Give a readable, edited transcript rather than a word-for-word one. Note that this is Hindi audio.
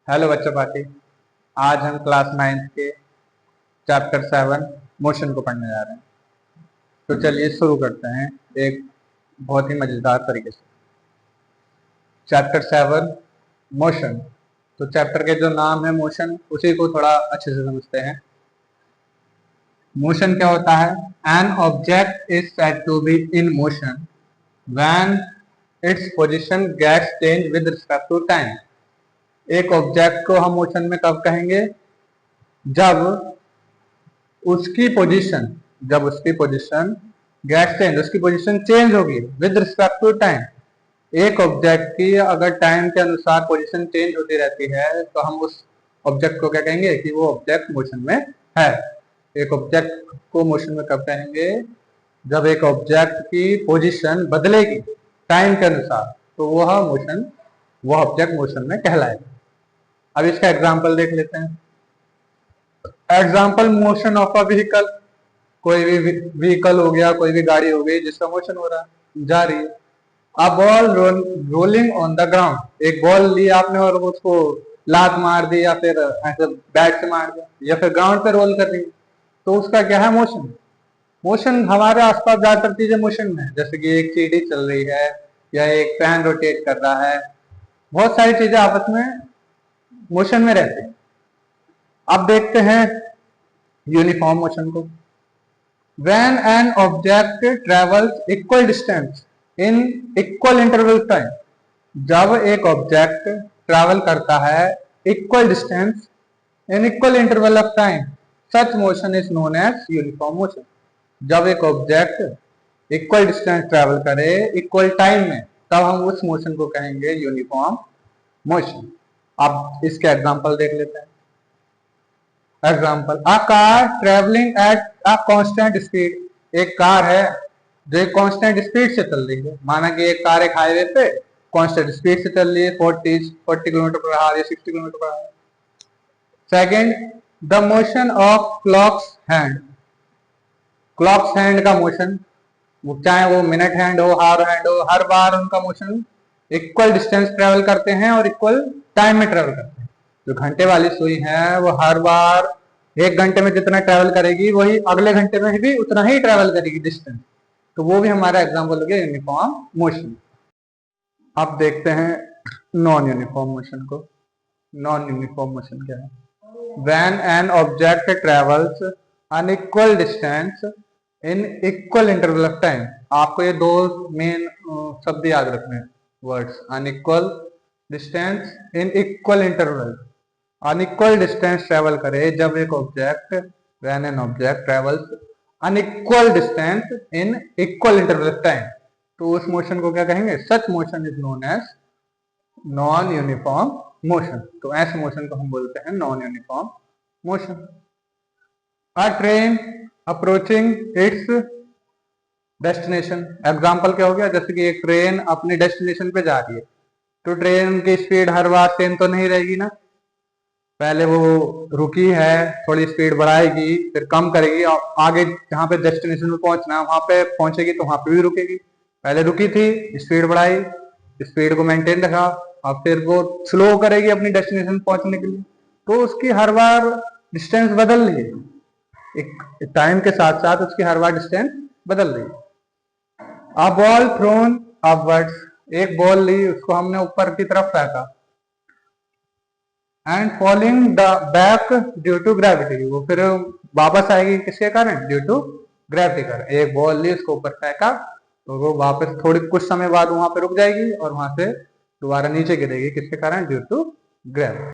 हेलो बच्चों पार्टी। आज हम क्लास 9 के चैप्टर 7 मोशन को पढ़ने जा रहे हैं। तो चलिए शुरू करते हैं एक बहुत ही मजेदार तरीके से। Chapter 7 motion. तो चैप्टर के जो नाम है मोशन, उसी को थोड़ा अच्छे से समझते हैं। मोशन क्या होता है? An object is said to be in motion when its position gets change with respect to time. एक ऑब्जेक्ट को हम मोशन में कब कहेंगे? जब उसकी पोजीशन गेट चेंज, उसकी पोजीशन चेंज होगी विद रिस्पेक्ट टू टाइम। एक ऑब्जेक्ट की अगर टाइम के अनुसार पोजीशन चेंज होती रहती है तो हम उस ऑब्जेक्ट को क्या कहेंगे कि वो ऑब्जेक्ट मोशन में है। एक ऑब्जेक्ट को मोशन में कब कहेंगे? जब एक ऑब्जेक्ट की पोजीशन बदलेगी टाइम के अनुसार, तो वह ऑब्जेक्ट मोशन में कहलाएगा। अब इसका एग्जाम्पल देख लेते हैं। Example motion of a vehicle. कोई भी व्हीकल हो गया, कोई भी गाड़ी हो गई जिसका मोशन हो रहा है, जा रही है। A ball rolling on the ground. एक बॉल ली आपने और उसको लात मार दी, या फिर ऐसे बैट से मार दिया, या फिर ग्राउंड पे रोल कर दी, तो उसका क्या है? मोशन। मोशन हमारे आसपास ज्यादातर चीजें मोशन में है, जैसे कि एक सीढ़ी चल रही है या एक फैन रोटेट कर रहा है। बहुत सारी चीजें आपस में मोशन में रहती है। अब देखते हैं यूनिफॉर्म मोशन को। When an object travels equal distance in equal interval of time, जब एक ऑब्जेक्ट ट्रैवल करता है equal distance in equal interval of time, such motion is known as uniform motion. जब एक ऑब्जेक्ट इक्वल डिस्टेंस ट्रैवल करे इक्वल टाइम में, तब हम उस मोशन को कहेंगे यूनिफॉर्म मोशन। अब इसके एग्जांपल देख लेते हैं। Example, a car travelling at a constant speed. एक कार है जो एक कांस्टेंट स्पीड से चल रही है। माना कि एक कार एक हाईवे पे कांस्टेंट स्पीड से चल रही है, 40 किलोमीटर पर आवर या 60 kilometre per hour. Second, the motion of clocks hand. Clocks hand का मोशन, वो चाहे वो मिनट हैंड हो, हावर हैंड हो, हर बार उनका मोशन इक्वल डिस्टेंस ट्रेवल करते हैं और इक्वल टाइम में ट्रेवल करते हैं। जो घंटे वाली सुई है वो हर बार एक घंटे में जितना ट्रेवल करेगी वही अगले घंटे में भी उतना ही ट्रेवल करेगी डिस्टेंस। तो वो भी हमारा एग्जांपल हो गया यूनिफॉर्म मोशन। अब देखते हैं नॉन यूनिफॉर्म मोशन को। नॉन यूनिफॉर्म मोशन क्या है? When an object travels unequal distance in equal interval of time. आपको ये दो मेन शब्द याद रखने हैं, words. Unequal distance in equal interval. Unequal distance travel करे जब एक object, when an object travels unequal distance in equal interval of time, तो उस मोशन को क्या कहेंगे? Such motion is known as non uniform motion. तो ऐसे मोशन को हम बोलते हैं non uniform motion. A train approaching it's destination. Example क्या हो गया? जैसे कि एक ट्रेन अपने डेस्टिनेशन पे जा रही है, तो ट्रेन की स्पीड हर बार सेम तो नहीं रहेगी ना। पहले वो रुकी है, थोड़ी स्पीड बढ़ाएगी, फिर कम करेगी, और आगे जहाँ पे डेस्टिनेशन में पहुंचना है वहां पे पहुंचेगी तो वहां पे भी रुकेगी। पहले रुकी थी, स्पीड बढ़ाई, स्पीड को मेंटेन रखा, अब फिर वो स्लो करेगी अपनी डेस्टिनेशन पहुंचने के लिए। तो उसकी हर बार डिस्टेंस बदल रही है, एक टाइम के साथ साथ उसकी हर बार डिस्टेंस बदल रही है। A ball thrown upwards. एक बॉल ली, उसको हमने ऊपर की तरफ फेंका, and falling back due to gravity. वो फिर वापस आएगी किसके कारण? ड्यू टू ग्रेविटी कारण। एक बॉल ली, उसको ऊपर फेंका, तो वो वापस थोड़ी कुछ समय बाद वहां पे रुक जाएगी और वहां से दोबारा नीचे गिरेगी, किसके कारण? Due to gravity.